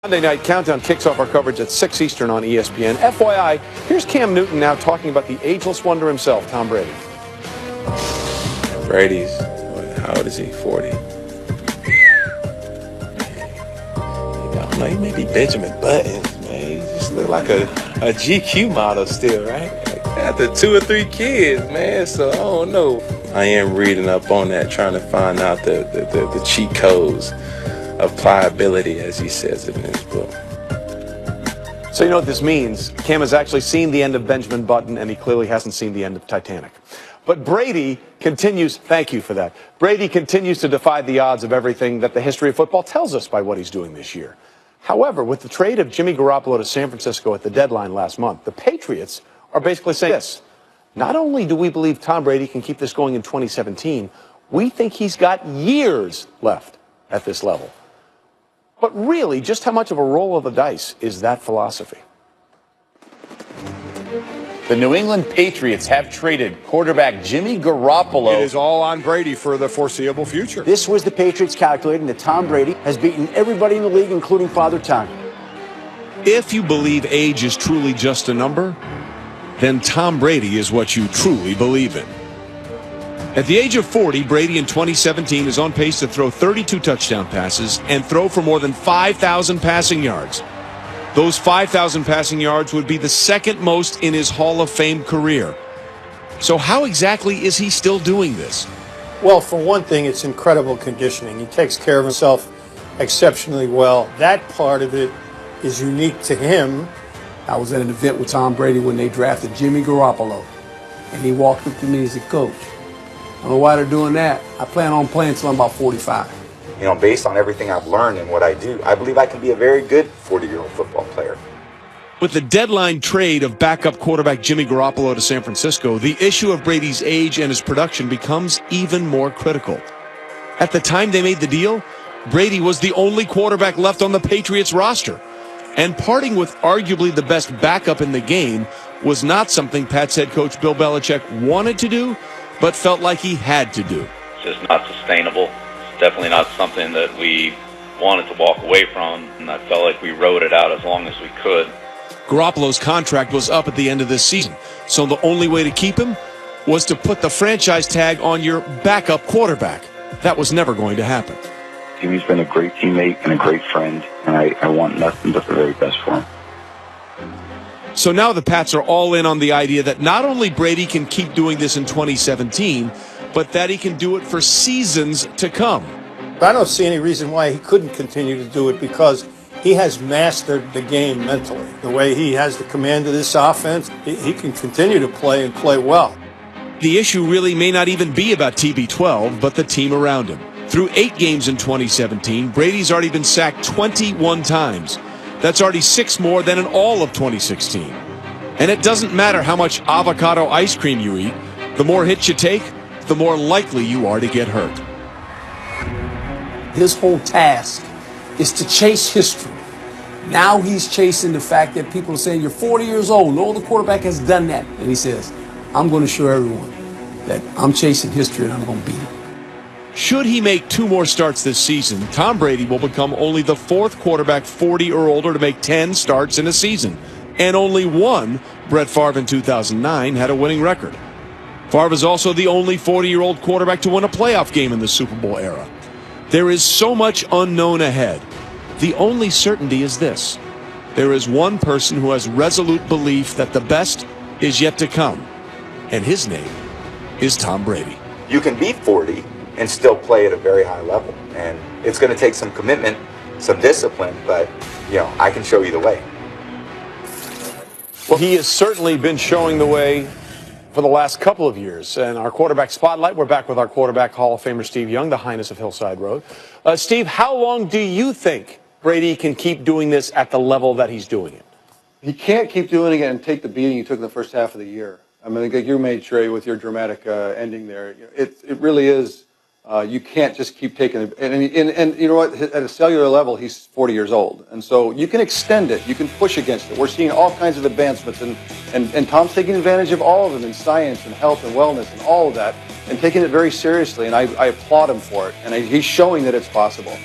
Monday Night Countdown kicks off our coverage at 6 Eastern on ESPN. FYI, here's Cam Newton now talking about the ageless wonder himself, Tom Brady. Brady's, how old is he? 40. I don't know, he may be Benjamin Buttons, man. He just look like a GQ model still, right? After 2 or 3 kids, man, so I don't know. I am reading up on that, trying to find out the cheat codes of pliability, as he says it in his book. So you know what this means. Cam has actually seen the end of Benjamin Button, and he clearly hasn't seen the end of Titanic. But Brady continues, thank you for that, Brady continues to defy the odds of everything that the history of football tells us by what he's doing this year. However, with the trade of Jimmy Garoppolo to San Francisco at the deadline last month, the Patriots are basically saying this: not only do we believe Tom Brady can keep this going in 2017, we think he's got years left at this level. But really, just how much of a roll of the dice is that philosophy? The New England Patriots have traded quarterback Jimmy Garoppolo. It is all on Brady for the foreseeable future. This was the Patriots calculating that Tom Brady has beaten everybody in the league, including Father Time. If you believe age is truly just a number, then Tom Brady is what you truly believe in. At the age of 40, Brady in 2017 is on pace to throw 32 touchdown passes and throw for more than 5,000 passing yards. Those 5,000 passing yards would be the second most in his Hall of Fame career. So how exactly is he still doing this? Well, for one thing, it's incredible conditioning. He takes care of himself exceptionally well. That part of it is unique to him. I was at an event with Tom Brady when they drafted Jimmy Garoppolo, and he walked up to me as a coach. I don't know why they're doing that. I plan on playing until I'm about 45. You know, based on everything I've learned and what I do, I believe I can be a very good 40-year-old football player. With the deadline trade of backup quarterback Jimmy Garoppolo to San Francisco, the issue of Brady's age and his production becomes even more critical. At the time they made the deal, Brady was the only quarterback left on the Patriots roster. And parting with arguably the best backup in the game was not something Pats head coach Bill Belichick wanted to do, but felt like he had to do. It's just not sustainable. It's definitely not something that we wanted to walk away from, and I felt like we rode it out as long as we could. Garoppolo's contract was up at the end of this season, so the only way to keep him was to put the franchise tag on your backup quarterback. That was never going to happen. Jimmy's been a great teammate and a great friend, and I want nothing but the very best for him. So now the Pats are all in on the idea that not only Brady can keep doing this in 2017, but that he can do it for seasons to come. I don't see any reason why he couldn't continue to do it, because he has mastered the game mentally. The way he has the command of this offense, he can continue to play and play well. The issue really may not even be about TB12, but the team around him. Through 8 games in 2017, Brady's already been sacked 21 times. That's already 6 more than in all of 2016. And it doesn't matter how much avocado ice cream you eat. The more hits you take, the more likely you are to get hurt. His whole task is to chase history. Now he's chasing the fact that people are saying, you're 40 years old. No other quarterback has done that. And he says, I'm going to show everyone that I'm chasing history and I'm going to beat it. Should he make 2 more starts this season, Tom Brady will become only the 4th quarterback 40 or older to make 10 starts in a season. And only one, Brett Favre in 2009, had a winning record. Favre is also the only 40-year-old quarterback to win a playoff game in the Super Bowl era. There is so much unknown ahead. The only certainty is this: there is one person who has resolute belief that the best is yet to come, and his name is Tom Brady. You can be 40 and still play at a very high level, and it's going to take some commitment, some discipline, but I can show you the way. Well, he has certainly been showing the way for the last couple of years. And our quarterback spotlight, we're back with our quarterback Hall of Famer Steve Young, the Highness of Hillside Road. Steve, how long do you think Brady can keep doing this at the level that he's doing it? He can't keep doing it and take the beating he took in the first half of the year. I mean, like you made, Trey, with your dramatic ending there. It really is. You can't just keep taking it. And you know what? At a cellular level, he's 40 years old. And so you can extend it. You can push against it. We're seeing all kinds of advancements. And Tom's taking advantage of all of them in science and health and wellness and all of that and taking it very seriously. And I applaud him for it. And he's showing that it's possible.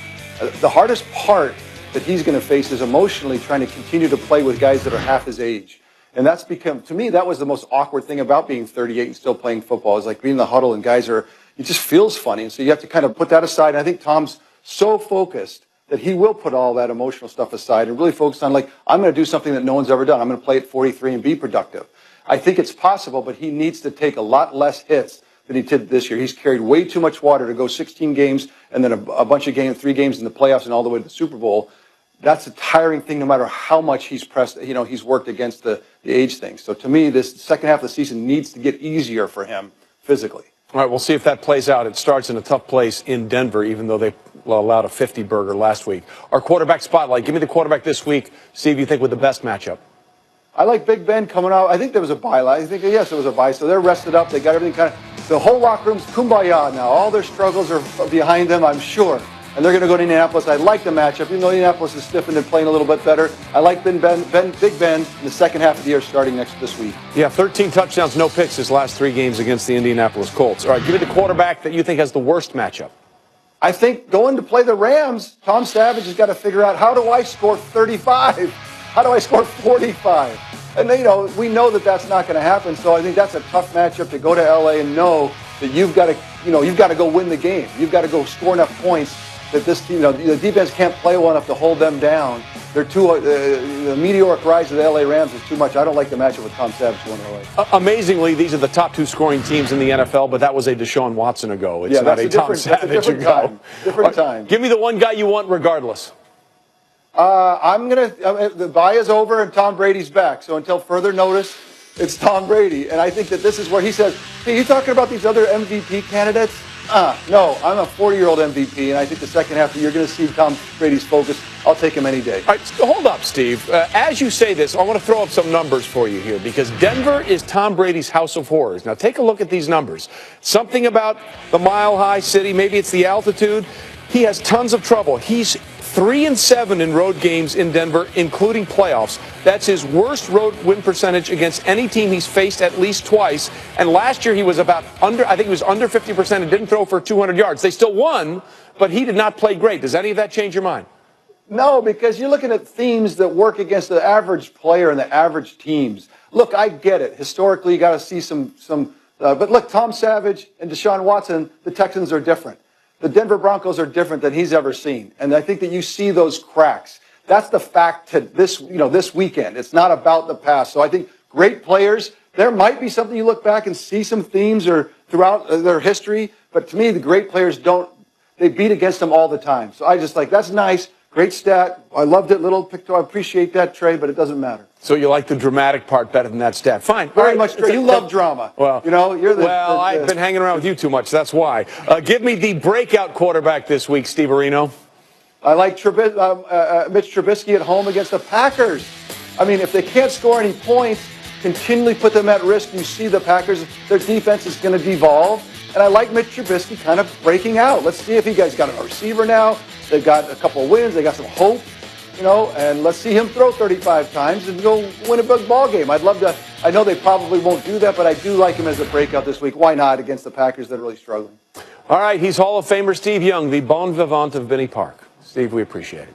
The hardest part that he's going to face is emotionally trying to continue to play with guys that are half his age. And that's become, to me, that was the most awkward thing about being 38 and still playing football, is like being in the huddle and guys are, it just feels funny. And so you have to kind of put that aside. And I think Tom's so focused that he will put all that emotional stuff aside and really focus on, like, I'm going to do something that no one's ever done. I'm going to play at 43 and be productive. I think it's possible, but he needs to take a lot less hits than he did this year. He's carried way too much water to go 16 games and then a bunch of games, 3 games in the playoffs and all the way to the Super Bowl. That's a tiring thing no matter how much he's pressed, he's worked against the age thing. So to me, this second half of the season needs to get easier for him physically. All right, we'll see if that plays out. It starts in a tough place in Denver, even though they allowed a 50-burger last week. Our quarterback spotlight. Give me the quarterback this week, Steve, you think with the best matchup. I like Big Ben coming out. I think there was a bye. I think, yes, it was a bye. So they're rested up. They got everything kind of, the whole locker room's kumbaya now. All their struggles are behind them, I'm sure. And they're going to go to Indianapolis. I like the matchup. Even though Indianapolis is stiffened and playing a little bit better, I like Big Ben in the second half of the year starting this week. Yeah, 13 touchdowns, no picks his last 3 games against the Indianapolis Colts. All right, give me the quarterback that you think has the worst matchup. I think going to play the Rams, Tom Savage has got to figure out, how do I score 35? How do I score 45? And, we know that that's not going to happen. So I think that's a tough matchup to go to L.A. and know that you've got to go win the game. You've got to go score enough points that this team, the defense can't play well enough to hold them down. They're too, the meteoric rise of the L.A. Rams is too much. I don't like the matchup with Tom Savage going away. Amazingly, these are the top 2 scoring teams in the NFL, but that was a Deshaun Watson ago. It's not a Tom Savage ago. Different time. Give me the one guy you want regardless. The bye is over and Tom Brady's back. So until further notice, it's Tom Brady. And I think that this is where he says, hey, you talking about these other MVP candidates? No, I'm a 40-year-old MVP, and I think the second half of the year, you're going to see Tom Brady's focus. I'll take him any day. All right, hold up, Steve. As you say this, I want to throw up some numbers for you here, because Denver is Tom Brady's house of horrors. Now, take a look at these numbers. Something about the mile-high city, maybe it's the altitude. He has tons of trouble. He's 3-7 in road games in Denver, including playoffs. That's his worst road win percentage against any team he's faced at least twice. And last year he was under 50% and didn't throw for 200 yards. They still won, but he did not play great. Does any of that change your mind? No, because you're looking at themes that work against the average player and the average teams. Look, I get it. Historically, you got to see but look, Tom Savage and Deshaun Watson, the Texans are different. The Denver Broncos are different than he's ever seen. And I think that you see those cracks. That's the fact to this weekend. It's not about the past. So I think great players, there might be something you look back and see some themes or throughout their history. But to me, the great players they beat against them all the time. So I just that's nice. Great stat. I loved it. Little picture. I appreciate that, Trey, but it doesn't matter. So you like the dramatic part better than that stat. Fine. Very much, Trey. You love drama. Well, you're I've been hanging around with you too much. That's why. Give me the breakout quarterback this week, Steve Areno. I like Mitch Trubisky at home against the Packers. I mean, if they can't score any points, continually put them at risk. You see the Packers, their defense is going to devolve. And I like Mitch Trubisky kind of breaking out. Let's see if he guys got a receiver now. They've got a couple of wins. They got some hope, and let's see him throw 35 times and go win a big ball game. I'd love to. I know they probably won't do that, but I do like him as a breakout this week. Why not against the Packers that are really struggling? All right, he's Hall of Famer Steve Young, the bon vivant of Benny Park. Steve, we appreciate it.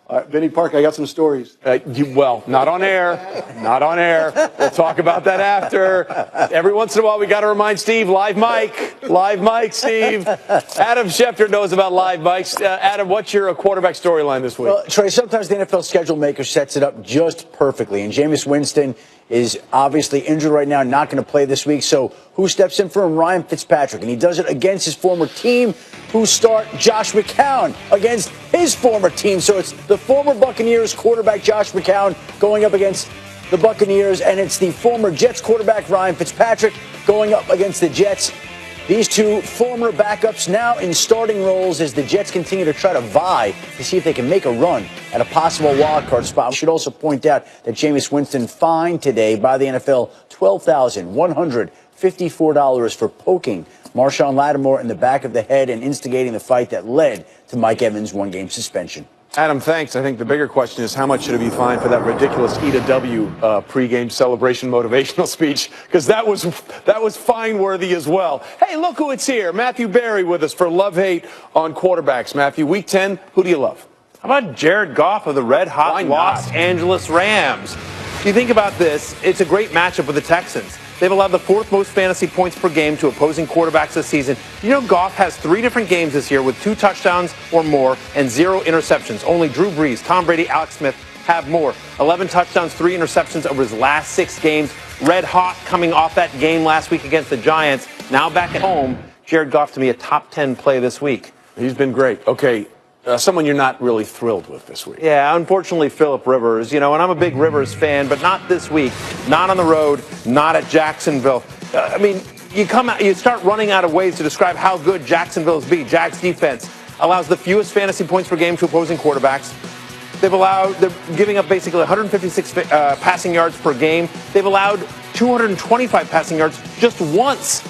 All right, Benny Park, I got some stories. Not on air. Not on air. We'll talk about that after. Every once in a while, we got to remind Steve, live mic. Live mic, Steve. Adam Schefter knows about live mics. Adam, what's your quarterback storyline this week? Well, Trey, sometimes the NFL schedule maker sets it up just perfectly. And Jameis Winston is obviously injured right now, not going to play this week. So who steps in for him? Ryan Fitzpatrick. And he does it against his former team, who start Josh McCown against his former team. So it's the former Buccaneers quarterback, Josh McCown, going up against the Buccaneers. And it's the former Jets quarterback, Ryan Fitzpatrick, going up against the Jets. These two former backups now in starting roles as the Jets continue to try to vie to see if they can make a run at a possible wildcard spot. We should also point out that Jameis Winston fined today by the NFL $12,154 for poking Marshawn Lattimore in the back of the head and instigating the fight that led to Mike Evans' one-game suspension. Adam, thanks. I think the bigger question is how much should it be fined for that ridiculous Eat a W pregame celebration motivational speech? Because that was fine-worthy as well. Hey, look who it's here. Matthew Berry with us for Love Hate on quarterbacks. Matthew, week 10, who do you love? How about Jared Goff of the red-hot Los Angeles Rams? If you think about this, it's a great matchup with the Texans. They've allowed the fourth most fantasy points per game to opposing quarterbacks this season. You know, Goff has 3 different games this year with 2 touchdowns or more and 0 interceptions. Only Drew Brees, Tom Brady, Alex Smith have more. 11 touchdowns, 3 interceptions over his last 6 games. Red hot coming off that game last week against the Giants. Now back at home, Jared Goff to me a top 10 play this week. He's been great. Okay, someone you're not really thrilled with this week. Yeah, unfortunately, Phillip Rivers. You know, and I'm a big Rivers fan, but not this week. Not on the road, not at Jacksonville. I mean, you start running out of ways to describe how good Jacksonville's be. Jags defense allows the fewest fantasy points per game to opposing quarterbacks. They're giving up basically 156 passing yards per game. They've allowed 225 passing yards just once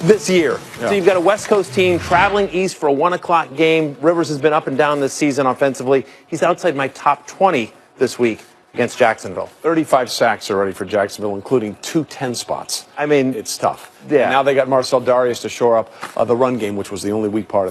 this year. Yeah. So you've got a West Coast team traveling east for a 1 o'clock game. Rivers has been up and down this season offensively. He's outside my top 20 this week against Jacksonville. 35 sacks already for Jacksonville, including 2 10 spots. I mean, it's tough. Yeah. And now they got Marcel Darius to shore up the run game, which was the only weak part of that.